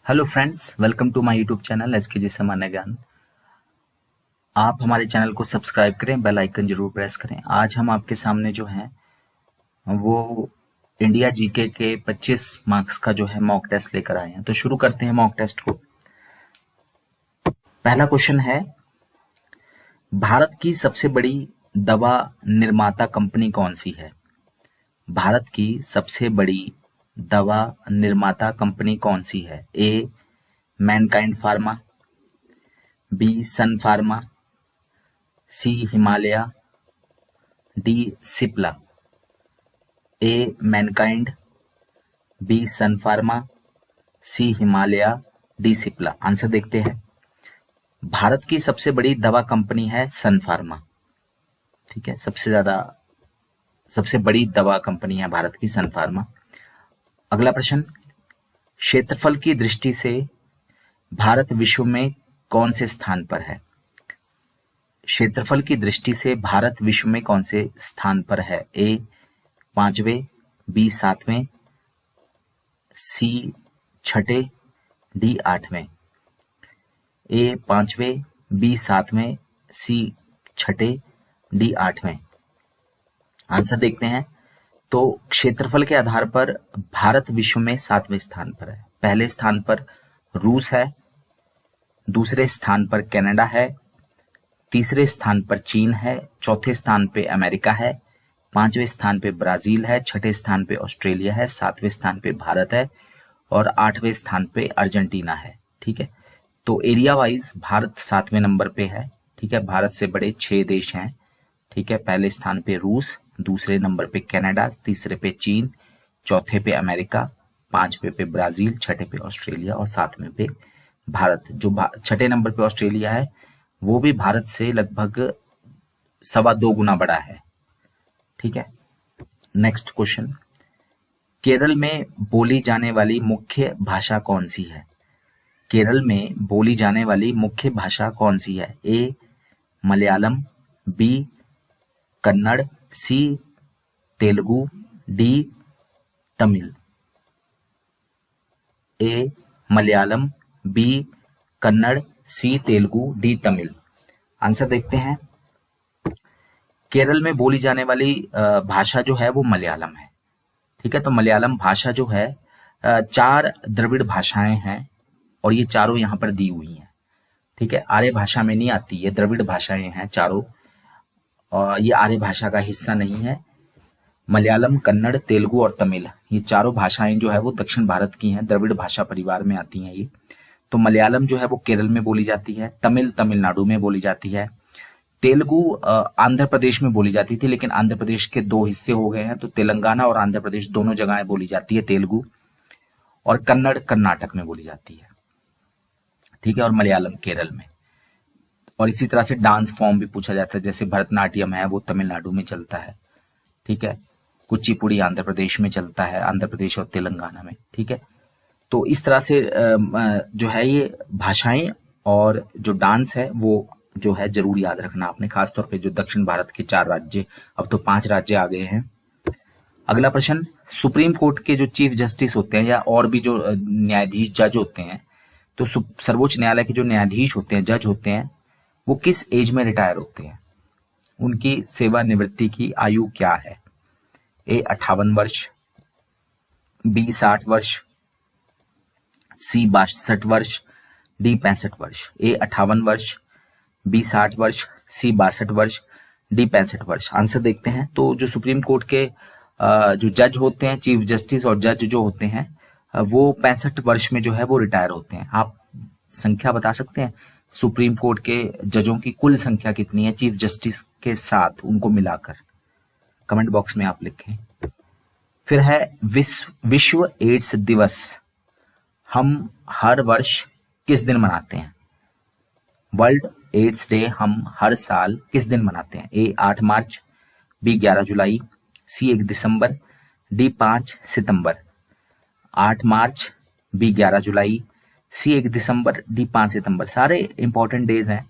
Hello friends, welcome to my YouTube channel SKG सामान्य ज्ञान। आप हमारे चैनल को सब्सक्राइब करें, बेल आइकन जरूर प्रेस करें। आज हम आपके सामने जो है वो इंडिया जीके के 25 मार्क्स का जो है मॉक टेस्ट लेकर आए हैं। तो शुरू करते हैं मॉक टेस्ट को। पहला क्वेश्चन है, भारत की सबसे बड़ी दवा निर्माता कंपनी कौन सी है? भारत की सबसे बड़ी दवा निर्माता कंपनी कौन सी है? ए मैनकाइंड फार्मा, बी सन फार्मा, सी हिमालय, डी सिप्ला। ए मैनकाइंड, बी सन फार्मा, सी हिमालय, डी सिप्ला। आंसर देखते हैं। भारत की सबसे बड़ी दवा कंपनी है सन फार्मा। ठीक है, सबसे बड़ी दवा कंपनी है भारत की सन फार्मा। अगला प्रश्न, क्षेत्रफल की दृष्टि से भारत विश्व में कौन से स्थान पर है? क्षेत्रफल की दृष्टि से भारत विश्व में कौन से स्थान पर है? ए 5वें, बी 7वें, सी 6ठे, डी 8वें। ए 5वें, बी 7वें, सी 6ठे, डी 8वें। आंसर देखते हैं। तो क्षेत्रफल के आधार पर भारत विश्व में 7वें स्थान पर है। पहले स्थान पर रूस है, दूसरे स्थान पर कनाडा है, तीसरे स्थान पर चीन है, चौथे स्थान पे अमेरिका है, 5वें स्थान पे ब्राजील है, 6ठे स्थान पे ऑस्ट्रेलिया है, 7वें स्थान पे भारत है और 8वें स्थान पे अर्जेंटीना है। ठीक है, तो एरिया वाइज भारत 7वें नंबर पे है। ठीक है, भारत से बड़े 6 देश हैं। ठीक है, पहले स्थान पे रूस, दूसरे नंबर पे कनाडा, तीसरे पे चीन, चौथे पे अमेरिका, 5वें पे ब्राजील, 6ठे पे ऑस्ट्रेलिया और 7वें पे भारत। जो 6ठे नंबर पे ऑस्ट्रेलिया है वो भी भारत से लगभग 2.25 गुना बड़ा है। ठीक है, नेक्स्ट क्वेश्चन, केरल में बोली जाने वाली मुख्य भाषा कौन सी है? केरल में बोली जाने वाली मुख्य भाषा कौन सी है? ए मलयालम, बी कन्नड़, सी तेलुगु, डी तमिल। ए मलयालम, बी कन्नड़, सी तेलुगु, डी तमिल। आंसर देखते हैं। केरल में बोली जाने वाली भाषा जो है वो मलयालम है। ठीक है, तो मलयालम भाषा जो है 4 द्रविड़ भाषाएं हैं और ये चारों यहाँ पर दी हुई हैं। ठीक है, आर्य भाषा में नहीं आती, ये द्रविड़ भाषाएं हैं चारों और ये आर्य भाषा का हिस्सा नहीं है। मलयालम, कन्नड़, तेलुगु और तमिल, ये चारों भाषाएं जो है वो दक्षिण भारत की हैं, द्रविड़ भाषा परिवार में आती हैं ये। तो मलयालम जो है वो केरल में बोली जाती है, तमिल तमिलनाडु में बोली जाती है, तेलुगु आंध्र प्रदेश में बोली जाती थी लेकिन आंध्र प्रदेश के 2 हिस्से हो गए हैं, तो तेलंगाना और आंध्र प्रदेश दोनों जगह बोली जाती है तेलुगु, और कन्नड़ कर्नाटक में बोली जाती है। ठीक है, और मलयालम केरल में। और इसी तरह से डांस फॉर्म भी पूछा जाता है, जैसे भरतनाट्यम है वो तमिलनाडु में चलता है। ठीक है, कुचिपुड़ी आंध्र प्रदेश में चलता है, आंध्र प्रदेश और तेलंगाना में। ठीक है, तो इस तरह से जो है ये भाषाएं और जो डांस है वो जो है जरूर याद रखना आपने, खासतौर पे जो दक्षिण भारत के 4 राज्य, अब तो 5 राज्य आ गए हैं। अगला प्रश्न, सुप्रीम कोर्ट के जो चीफ जस्टिस होते हैं या और भी जो न्यायाधीश जज होते हैं, तो सर्वोच्च न्यायालय के जो न्यायाधीश होते हैं, जज होते हैं, वो किस एज में रिटायर होते हैं? उनकी सेवानिवृत्ति की आयु क्या है? ए 58 वर्ष, बी 60 वर्ष, सी 62 वर्ष, डी 65 वर्ष। ए 58 वर्ष, बी 60 वर्ष, सी 62 वर्ष, डी 65 वर्ष। आंसर देखते हैं। तो जो सुप्रीम कोर्ट के जो जज होते हैं, चीफ जस्टिस और जज जो होते हैं, वो 65 वर्ष में जो है वो रिटायर होते हैं। आप संख्या बता सकते हैं सुप्रीम कोर्ट के जजों की कुल संख्या कितनी है चीफ जस्टिस के साथ उनको मिलाकर? कमेंट बॉक्स में आप लिखें। फिर है विश्व एड्स दिवस हम हर वर्ष किस दिन मनाते हैं? वर्ल्ड एड्स डे हम हर साल किस दिन मनाते हैं? ए 8 मार्च, बी 11 जुलाई, सी 1 दिसंबर, डी 5 सितंबर। 8 मार्च, बी 11 जुलाई, सी 1 दिसंबर, डी 5 सितंबर। सारे इंपॉर्टेंट डेज हैं।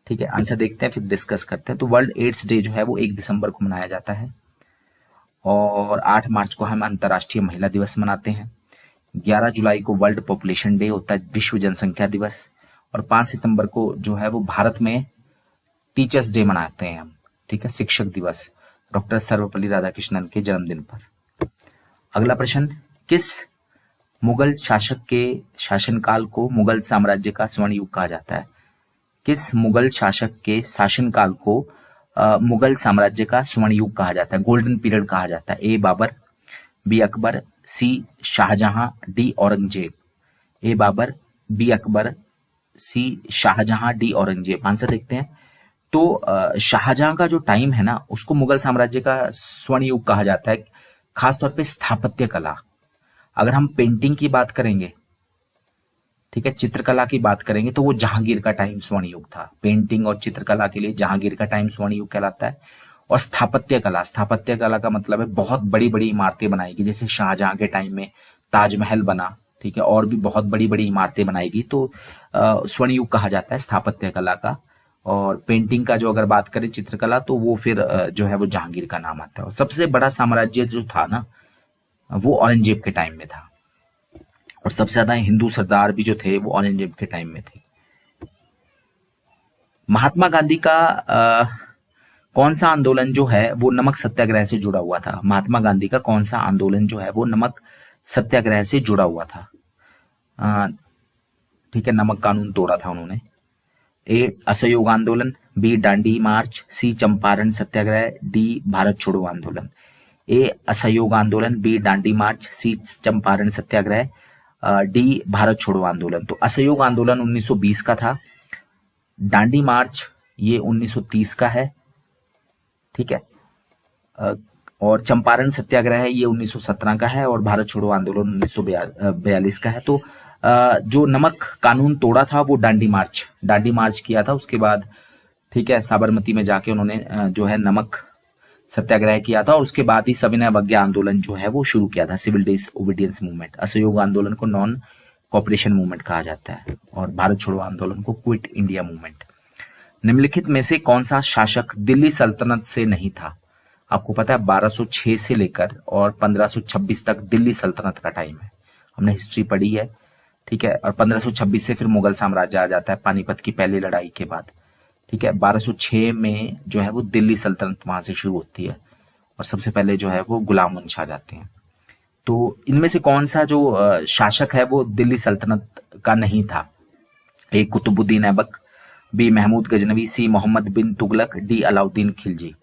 ठीक है, आंसर देखते हैं फिर डिस्कस करते हैं। तो वर्ल्ड एड्स डे जो है वो 1 दिसंबर को मनाया जाता है और 8 मार्च को हम अंतर्राष्ट्रीय महिला दिवस मनाते हैं। 11 जुलाई को वर्ल्ड पॉपुलेशन डे होता है, विश्व जनसंख्या दिवस। और 5 सितंबर को जो है वो भारत में टीचर्स डे मनाते हैं हम, ठीक है, शिक्षक दिवस, डॉक्टर सर्वपल्ली राधाकृष्णन के जन्मदिन पर। अगला प्रश्न, किस मुगल शासक के शासनकाल को मुगल साम्राज्य का स्वर्ण युग कहा जाता है? किस मुगल शासक के शासनकाल को मुगल साम्राज्य का स्वर्ण युग कहा जाता है, गोल्डन पीरियड कहा जाता है? ए बाबर, बी अकबर, सी शाहजहां, डी औरंगजेब। ए बाबर, बी अकबर, सी शाहजहां, डी औरंगजेब। आंसर देखते हैं। तो शाहजहां का जो टाइम है ना, उसको मुगल साम्राज्य का स्वर्ण युग कहा जाता है, खासतौर पे स्थापत्य कला। अगर हम पेंटिंग की बात करेंगे, ठीक है, चित्रकला की बात करेंगे, तो वो जहांगीर का टाइम स्वर्ण युग था। पेंटिंग और चित्रकला के लिए जहांगीर का टाइम स्वर्ण युग कहलाता है। और स्थापत्य कला का मतलब है बहुत बड़ी बड़ी इमारतें बनाएगी, जैसे शाहजहां के टाइम में ताजमहल बना, ठीक है, और भी बहुत बड़ी बड़ी इमारतें बनाएगी, तो स्वर्ण युग कहा जाता है स्थापत्य कला का। और पेंटिंग का जो अगर बात करें, चित्रकला, तो वो फिर जो है वो जहांगीर का नाम आता है। और सबसे बड़ा साम्राज्य जो था ना, वो औरंगजेब के टाइम में था। और सबसे ज्यादा हिंदू सरदार भी जो थे वो औरंगजेब के टाइम में थे। महात्मा गांधी का कौन सा आंदोलन जो है वो नमक सत्याग्रह से जुड़ा हुआ था? महात्मा गांधी का कौन सा आंदोलन जो है वो नमक सत्याग्रह से जुड़ा हुआ था? ठीक है, नमक कानून तोड़ा था उन्होंने। ए असहयोग आंदोलन, बी दांडी मार्च, सी चंपारण सत्याग्रह, डी भारत छोड़ो आंदोलन। ए असहयोग आंदोलन, बी दांडी मार्च, सी चंपारण सत्याग्रह, डी भारत छोड़ो आंदोलन। तो असहयोग आंदोलन 1920 का था, दांडी मार्च ये 1930 का है, ठीक है, और चंपारण सत्याग्रह है ये 1917 का है, और भारत छोड़ो आंदोलन 1942 का है। तो जो नमक कानून तोड़ा था वो दांडी मार्च किया था। उसके बाद, ठीक है, साबरमती में जाके उन्होंने जो है नमक सत्याग्रह किया था, और उसके बाद ही सविनय अवज्ञा आंदोलन जो है वो शुरू किया था, सिविल डिसओबीडियंस मूवमेंट। असहयोग आंदोलन को नॉन कॉपरेशन मूवमेंट कहा जाता है, और भारत छोड़ो आंदोलन को क्विट इंडिया मूवमेंट। निम्नलिखित में से कौन सा शासक दिल्ली सल्तनत से नहीं था? आपको पता है 1206 से लेकर और 1526 तक दिल्ली सल्तनत का टाइम है, हमने हिस्ट्री पढ़ी है, ठीक है। और 1526 से फिर मुगल साम्राज्य आ जाता है पानीपत की पहली लड़ाई के बाद, ठीक है। 1206 में जो है वो दिल्ली सल्तनत वहां से शुरू होती है, और सबसे पहले जो है वो गुलाम वंश आ जाते हैं। तो इनमें से कौन सा जो शासक है वो दिल्ली सल्तनत का नहीं था? ए कुतुबुद्दीन ऐबक, बी महमूद गजनवी, सी मोहम्मद बिन तुगलक, डी अलाउद्दीन खिलजी।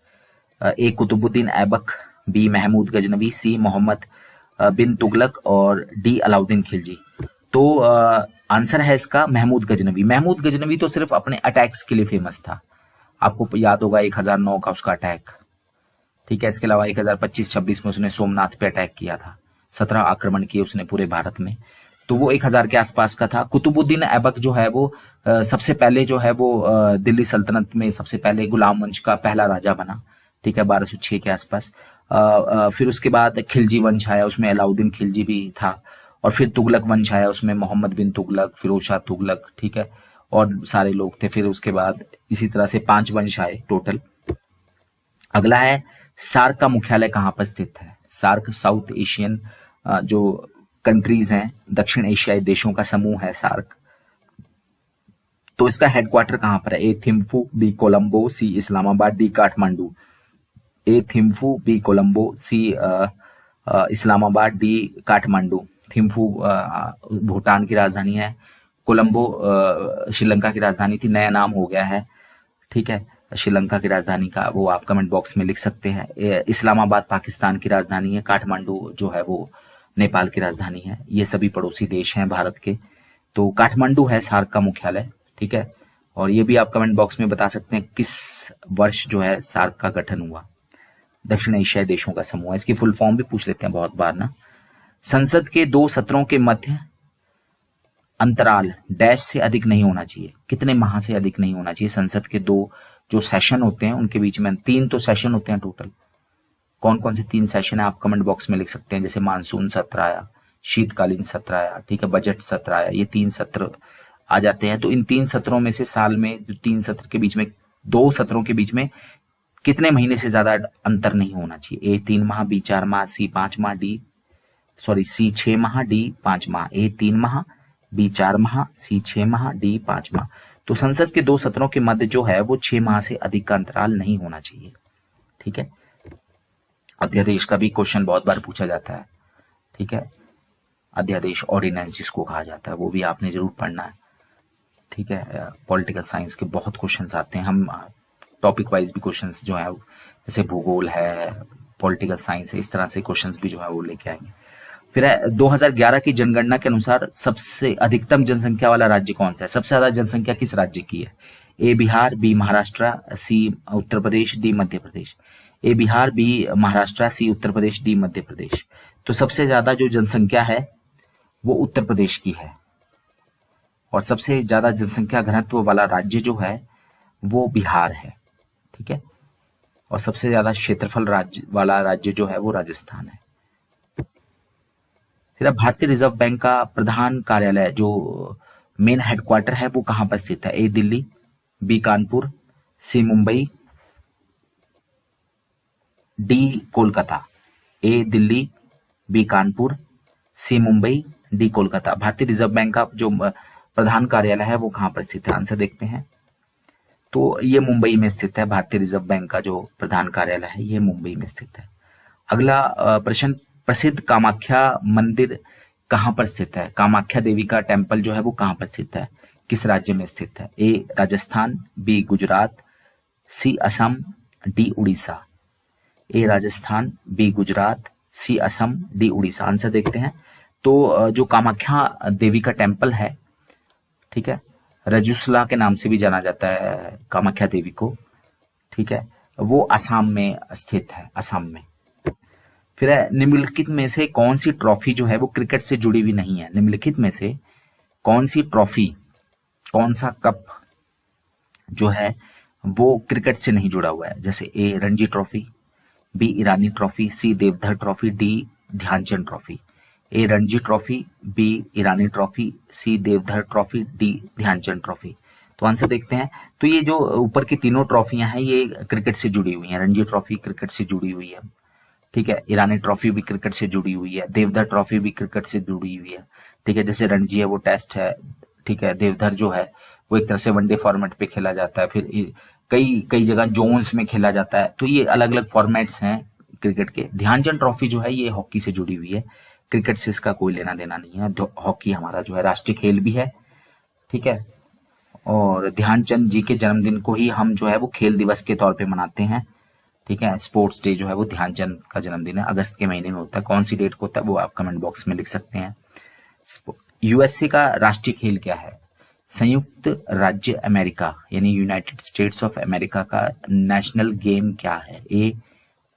ए कुतुबुद्दीन ऐबक, बी महमूद गजनवी, सी मोहम्मद बिन तुगलक, और डी अलाउद्दीन खिलजी। तो आंसर है इसका महमूद गजनवी। महमूद गजनवी तो सिर्फ अपने अटैक्स के लिए फेमस था, आपको याद होगा 1009 का उसका अटैक, ठीक है। इसके अलावा 1025-26 में उसने सोमनाथ पे अटैक किया था, 17 आक्रमण किए उसने पूरे भारत में, तो वो 1000 के आसपास का था। कुतुबुद्दीन ऐबक जो है वो सबसे पहले जो है वो दिल्ली सल्तनत में सबसे पहले गुलाम वंश का पहला राजा बना, ठीक है, 1206 के आसपास। फिर उसके बाद खिलजी वंश आया, उसमें अलाउद्दीन खिलजी भी था, और फिर तुगलक वंश आया, उसमें मोहम्मद बिन तुगलक, फिरोज शाह तुगलक, ठीक है, और सारे लोग थे। फिर उसके बाद इसी तरह से 5 वंश आए टोटल। अगला है, सार्क का मुख्यालय कहाँ पर स्थित है? सार्क साउथ एशियन जो कंट्रीज हैं, दक्षिण एशियाई देशों का समूह है सार्क, तो इसका हेडक्वार्टर कहां पर है? ए थिम्फू, बी कोलंबो, सी इस्लामाबाद, डी काठमांडू। ए थिम्फू, बी कोलंबो, सी इस्लामाबाद, डी काठमांडू। थिम्फू भूटान की राजधानी है, कोलंबो श्रीलंका की राजधानी थी, नया नाम हो गया है, ठीक है, श्रीलंका की राजधानी का, वो आप कमेंट बॉक्स में लिख सकते हैं। इस्लामाबाद पाकिस्तान की राजधानी है, काठमांडू जो है वो नेपाल की राजधानी है। ये सभी पड़ोसी देश हैं भारत के। तो काठमांडू है सार्क का मुख्यालय, ठीक है। और ये भी आप कमेंट बॉक्स में बता सकते हैं किस वर्ष जो है सार्क का गठन हुआ। दक्षिण एशियाई देशों का समूह, इसकी फुल फॉर्म भी पूछ लेते हैं बहुत बार ना। संसद के 2 सत्रों के मध्य अंतराल डैश से अधिक नहीं होना चाहिए। कितने माह से अधिक नहीं होना चाहिए? संसद के 2 जो सेशन होते हैं उनके बीच में, 3 तो सेशन होते हैं टोटल। कौन कौन से 3 सेशन है आप कमेंट बॉक्स में लिख सकते हैं, जैसे मानसून सत्र आया, शीतकालीन सत्र आया, ठीक है, बजट सत्र आया, ये 3 सत्र आ जाते हैं। तो इन 3 सत्रों में से साल में जो 3 सत्र के बीच में, 2 सत्रों के बीच में कितने महीने से ज्यादा अंतर नहीं होना चाहिए? ए 3 माह, बी 4 माह, सी 5 माह, डी सॉरी सी 6 माह, डी 5 माह, ए 3 माह, बी 4 माह, सी 6 माह, डी 5 माह। तो संसद के 2 सत्रों के मध्य जो है वो 6 माह से अधिक का अंतराल नहीं होना चाहिए। ठीक है, अध्यादेश का भी क्वेश्चन बहुत बार पूछा जाता है। ठीक है, अध्यादेश ऑर्डिनेंस जिसको कहा जाता है वो भी आपने जरूर पढ़ना है। ठीक है, पॉलिटिकल साइंस के बहुत क्वेश्चंस आते हैं, हम टॉपिक वाइज भी क्वेश्चंस जो है जैसे भूगोल है, पॉलिटिकल साइंस है, इस तरह से क्वेश्चंस भी जो है वो लेके आएंगे। फिर है 2011 की जनगणना के अनुसार सबसे अधिकतम जनसंख्या वाला राज्य कौन सा है? सबसे ज्यादा जनसंख्या किस राज्य की है? ए बिहार, बी महाराष्ट्र, सी उत्तर प्रदेश, डी मध्य प्रदेश। ए बिहार, बी महाराष्ट्र, सी उत्तर प्रदेश, डी मध्य प्रदेश। तो सबसे ज्यादा जो जनसंख्या है वो उत्तर प्रदेश की है, और सबसे ज्यादा जनसंख्या घनत्व वाला राज्य जो है वो बिहार है। ठीक है, और सबसे ज्यादा क्षेत्रफल राज्य वाला राज्य जो है वो राजस्थान है। फिर अब भारतीय रिजर्व बैंक का प्रधान कार्यालय जो मेन हेडक्वार्टर है वो कहां पर स्थित है? ए दिल्ली, बी कानपुर, सी मुंबई, डी कोलकाता। ए दिल्ली, बी कानपुर, सी मुंबई, डी कोलकाता। भारतीय रिजर्व बैंक का जो प्रधान कार्यालय है वो कहां पर स्थित है? आंसर देखते हैं। तो ये मुंबई में स्थित है। भारतीय रिजर्व बैंक का जो प्रधान कार्यालय है ये मुंबई में स्थित है। अगला प्रश्न, प्रसिद्ध कामाख्या मंदिर कहां पर स्थित है? कामाख्या देवी का टेम्पल जो है वो कहां पर स्थित है? किस राज्य में स्थित है? ए राजस्थान, बी गुजरात, सी असम, डी उड़ीसा। ए राजस्थान, बी गुजरात, सी असम, डी उड़ीसा। आंसर देखते हैं। तो जो कामाख्या देवी का टेम्पल है, ठीक है, रजुसला के नाम से भी जाना जाता है कामाख्या देवी को। ठीक है, वो असम में स्थित है, असम में। फिर है निम्नलिखित में से कौन सी ट्रॉफी जो है वो क्रिकेट से जुड़ी हुई नहीं है? निम्नलिखित में से कौन सी ट्रॉफी, कौन सा कप जो है वो क्रिकेट से नहीं जुड़ा हुआ है? जैसे A Ranji trophy, B Irani trophy, C Deodhar trophy, D Dhyanchand trophy. A Ranji trophy, B Irani trophy, C Deodhar trophy, D Dhyanchand trophy. तो आंसर देखते हैं। तो ये जो ऊपर की तीनों ट्रॉफियां हैं ये क्रिकेट से जुड़ी हुई हैं। रणजी ट्रॉफी क्रिकेट से जुड़ी हुई है, ठीक है, ईरानी ट्रॉफी भी क्रिकेट से जुड़ी हुई है, देवधर ट्रॉफी भी क्रिकेट से जुड़ी हुई है। ठीक है, जैसे रणजी है वो टेस्ट है, ठीक है, देवधर जो है वो एक तरह से वनडे फॉर्मेट पे खेला जाता है, फिर कई कई जगह जोन्स में खेला जाता है। तो ये अलग अलग फॉर्मेट्स हैं क्रिकेट के। ध्यानचंद ट्रॉफी जो है ये हॉकी से जुड़ी हुई है, क्रिकेट से इसका कोई लेना देना नहीं है। हॉकी हमारा जो है राष्ट्रीय खेल भी है। ठीक है, और ध्यानचंद जी के जन्मदिन को ही हम जो है वो खेल दिवस के तौर पे मनाते हैं। ठीक है, स्पोर्ट्स डे जो है वो ध्यानचंद का जन्मदिन है, अगस्त के महीने में होता है। कौन सी डेट को होता है वो आप कमेंट बॉक्स में लिख सकते हैं। यूएसए का राष्ट्रीय खेल क्या है? संयुक्त राज्य अमेरिका यानी यूनाइटेड स्टेट्स ऑफ अमेरिका का नेशनल गेम क्या है? ए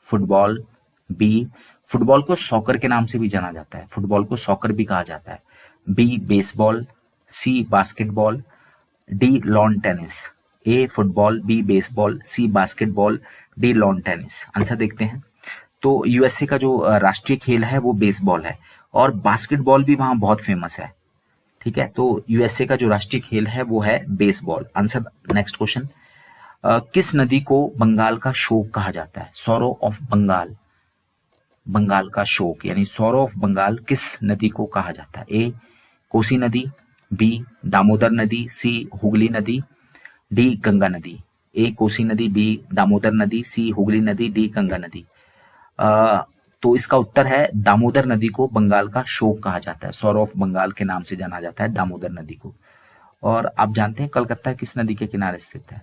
फुटबॉल, बी फुटबॉल को सॉकर के नाम से भी जाना जाता है, फुटबॉल को सॉकर भी कहा जाता है, B baseball, C basketball, D lawn tennis. A football, B baseball, C basketball, D lawn tennis. Answer देखते हैं। तो यूएसए का जो राष्ट्रीय खेल है वो बेसबॉल है, और बास्केटबॉल भी वहां बहुत फेमस है। ठीक है, तो यूएसए का जो राष्ट्रीय खेल है वो है बेसबॉल। आंसर नेक्स्ट क्वेश्चन, किस नदी को बंगाल का शोक कहा जाता है? सॉरो ऑफ बंगाल, बंगाल का शोक यानी सॉरो ऑफ बंगाल किस नदी को कहा जाता है? ए कोसी नदी, बी दामोदर नदी, सी हुगली नदी, डी गंगा नदी। ए कोसी नदी, बी दामोदर नदी, सी हुगली नदी, डी गंगा नदी। तो इसका उत्तर है दामोदर नदी को बंगाल का शोक कहा जाता है, सॉरो ऑफ बंगाल के नाम से जाना जाता है दामोदर नदी को। और आप जानते हैं कलकत्ता किस नदी के किनारे स्थित है?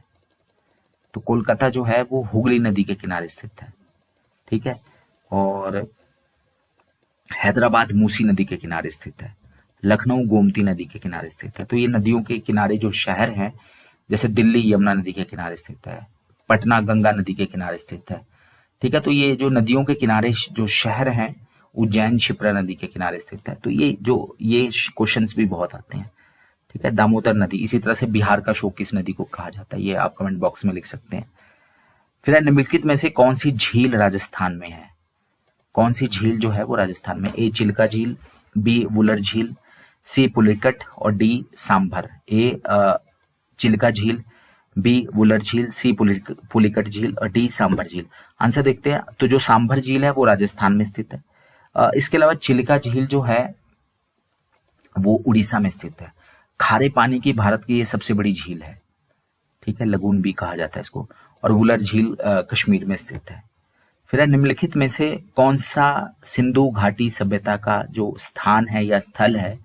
तो कोलकाता जो है वो हुगली नदी के किनारे स्थित है। ठीक है, और हैदराबाद मूसी नदी के किनारे स्थित है, लखनऊ गोमती नदी के किनारे स्थित है। तो ये नदियों के किनारे जो शहर हैं, जैसे दिल्ली यमुना नदी के किनारे स्थित है, पटना गंगा नदी के किनारे स्थित है। ठीक है, तो ये जो नदियों के किनारे जो शहर हैं, उज्जैन शिप्रा नदी के किनारे स्थित है। तो ये क्वेश्चंस भी बहुत आते हैं। ठीक है, दामोदर नदी, इसी तरह से बिहार का शोक किस नदी को कहा जाता है ये आप कमेंट बॉक्स में लिख सकते हैं। फिर निम्नलिखित में से कौन सी झील राजस्थान में है? कौन सी झील जो है वो राजस्थान में? ए चिल्का झील, बी वुलर झील, सी पुलिकट और डी सांभर। ए चिल्का झील, बी वुलर झील, सी पुलिकट झील और डी सांभर झील। आंसर देखते हैं। तो जो सांभर झील है वो राजस्थान में स्थित है। इसके अलावा चिलिका झील जो है वो उड़ीसा में स्थित है। खारे पानी की भारत की ये सबसे बड़ी झील है, ठीक है, लगून भी कहा जाता है इसको। और वुलर झील कश्मीर में स्थित है। फिर है, निम्नलिखित में से कौन सा सिंधु घाटी सभ्यता का जो स्थान है या स्थल है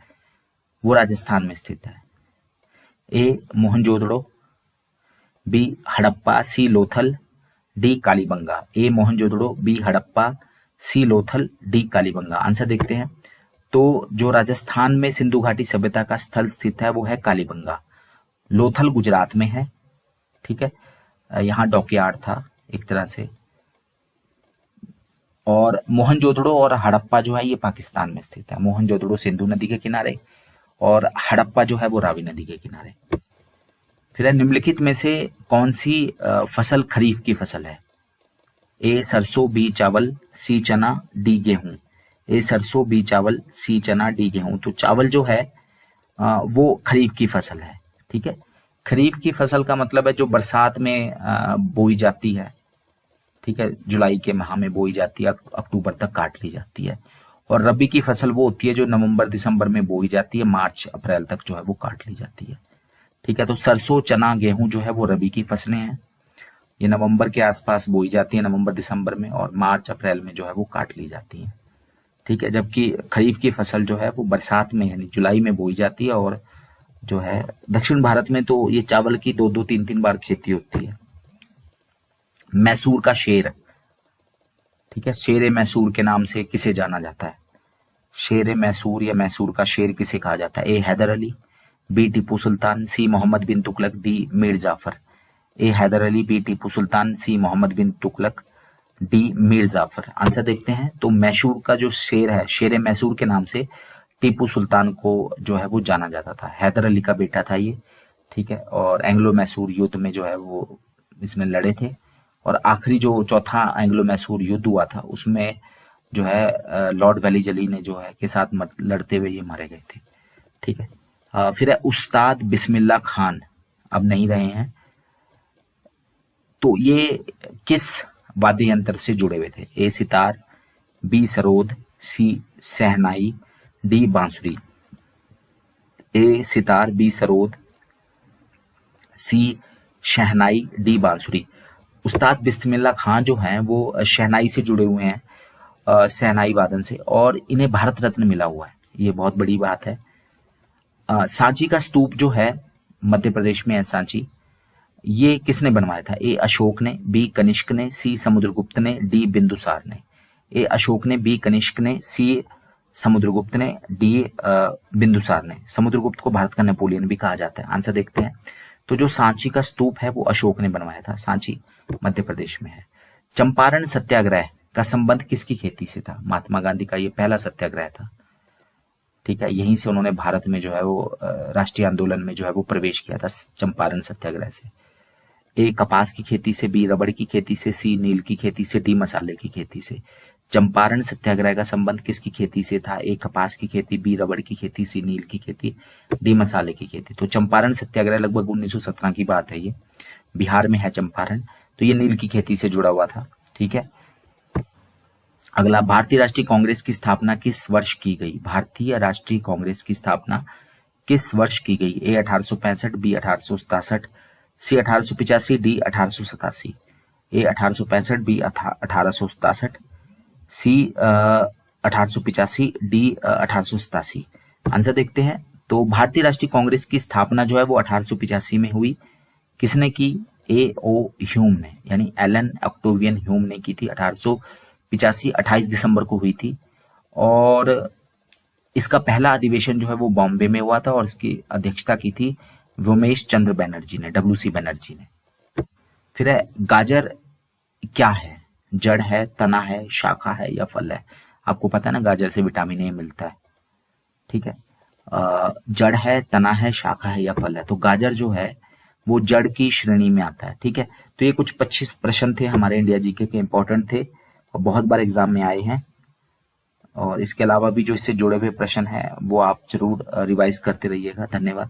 वो राजस्थान में स्थित है? ए मोहनजोदड़ो, बी हड़प्पा, सी लोथल, डी कालीबंगा। ए मोहनजोदड़ो, बी हड़प्पा, सी लोथल, डी कालीबंगा। आंसर देखते हैं। तो जो राजस्थान में सिंधु घाटी सभ्यता का स्थल स्थित है वो है कालीबंगा। लोथल गुजरात में है, ठीक है, यहाँ डॉकयार्ड था एक तरह से। और मोहनजोदड़ो और हड़प्पा जो है ये पाकिस्तान में स्थित है। मोहनजोदड़ो सिंधु नदी के किनारे और हड़प्पा जो है वो रावी नदी के किनारे। फिर है, निम्नलिखित में से कौन सी फसल खरीफ की फसल है? ए सरसों, बी चावल, सी चना, डी गेहूं। ए सरसों, बी चावल, सी चना, डी गेहूं। तो चावल जो है वो खरीफ की फसल है, ठीक है। खरीफ की फसल का मतलब है जो बरसात में बोई जाती है, ठीक है, जुलाई के माह में बोई जाती है, अक्टूबर तक काट ली जाती है। और रबी की फसल वो होती है जो नवंबर दिसंबर में बोई जाती है, मार्च अप्रैल तक जो है वो काट ली जाती है, ठीक है। तो सरसों, चना, गेहूं जो है वो रबी की फसलें हैं। ये नवंबर के आसपास बोई जाती है, नवंबर दिसंबर में, और मार्च अप्रैल में जो है वो काट ली जाती है, ठीक है। जबकि खरीफ की फसल जो है वो बरसात में यानी जुलाई में बोई जाती है। और जो है दक्षिण भारत में तो ये चावल की 2-2, 3-3 बार खेती होती है। मैसूर का शेर, ठीक है, शेर मैसूर के नाम से किसे जाना जाता है? शेर मैसूर या मैसूर का शेर किसे कहा जाता है? ए हैदर अली, बी टीपू सुल्तान, सी मोहम्मद बिन तुगलक, डी मीर जाफर। ए हैदर अली, बी टीपू सुल्तान, सी मोहम्मद बिन तुगलक, डी मीर जाफर। आंसर देखते हैं। तो मैसूर का जो शेर है, शेर मैसूर के नाम से टीपू सुल्तान को जो है वो जाना जाता था। हैदर अली का बेटा था ये, ठीक है। और एंग्लो मैसूर युद्ध में जो है वो इसमें लड़े थे। और आखिरी जो चौथा एंग्लो मैसूर युद्ध हुआ था उसमें जो है लॉर्ड वेलीजली ने जो है के साथ लड़ते हुए ये मारे गए थे, ठीक है। फिर है उस्ताद बिस्मिल्ला खान, अब नहीं रहे हैं। तो ये किस वाद्य यंत्र से जुड़े हुए थे? ए सितार, बी सरोद, सी शहनाई, डी बांसुरी। ए सितार, बी सरोद, सी शहनाई, डी बांसुरी। उस्ताद बिस्मिल्ला खान जो हैं वो शहनाई से जुड़े हुए हैं, शहनाई वादन से, और इन्हें भारत रत्न मिला हुआ है, ये बहुत बड़ी बात है। सांची का स्तूप जो है मध्य प्रदेश में है सांची, ये किसने बनवाया था? ए अशोक ने, बी कनिष्क ने, सी समुद्रगुप्त ने, डी बिंदुसार ने। ए अशोक ने, बी कनिष्क ने, सी समुद्रगुप्त ने, डी बिंदुसार ने। समुद्रगुप्त को भारत का नेपोलियन भी कहा जाता है। आंसर देखते हैं। तो जो सांची का स्तूप है वो अशोक ने बनवाया था। सांची मध्य प्रदेश में है। चंपारण सत्याग्रह का संबंध किसकी खेती से था? महात्मा गांधी का ये पहला सत्याग्रह था, ठीक है। यहीं से उन्होंने भारत में जो है वो राष्ट्रीय आंदोलन में जो है वो प्रवेश किया था, चंपारण सत्याग्रह से। ए कपास की खेती से, बी रबड़ की खेती से, सी नील की खेती से, डी मसाले की खेती से। चंपारण सत्याग्रह का संबंध किसकी खेती से था? ए कपास की खेती, बी रबड़ की खेती, सी नील की खेती, डी मसाले की खेती। तो चंपारण सत्याग्रह लगभग 1917 की बात है, ये बिहार में है चंपारण। तो ये नील की खेती से जुड़ा हुआ था, ठीक है। अगला, भारतीय राष्ट्रीय कांग्रेस की स्थापना किस वर्ष की गई? भारतीय राष्ट्रीय कांग्रेस की स्थापना किस वर्ष की गई? ए 1865, बी 1867, सी 1885, डी 1887। ए 1865, बी 1867, सी 1885, डी 1887। आंसर देखते हैं। तो भारतीय राष्ट्रीय कांग्रेस की स्थापना जो है वो 1885 में हुई। किसने की? ए ओ ह्यूम ने, यानी एलन ऑक्टेवियन ह्यूम ने की थी। 1885 28 दिसंबर को हुई थी। और इसका पहला अधिवेशन जो है वो बॉम्बे में हुआ था और इसकी अध्यक्षता की थी व्योमेश चंद्र बनर्जी ने, WC बनर्जी ने। फिर है, गाजर क्या है? जड़ है, तना है, शाखा है या फल है? आपको पता है ना गाजर से विटामिन ए मिलता है, ठीक है। जड़ है, तना है, शाखा है या फल है? तो गाजर जो है वो जड़ की श्रेणी में आता है, ठीक है। तो ये कुछ 25 प्रश्न थे हमारे इंडिया जीके के, इंपॉर्टेंट थे और बहुत बार एग्जाम में आए हैं। और इसके अलावा भी जो इससे जुड़े हुए प्रश्न हैं वो आप जरूर रिवाइज करते रहिएगा। धन्यवाद।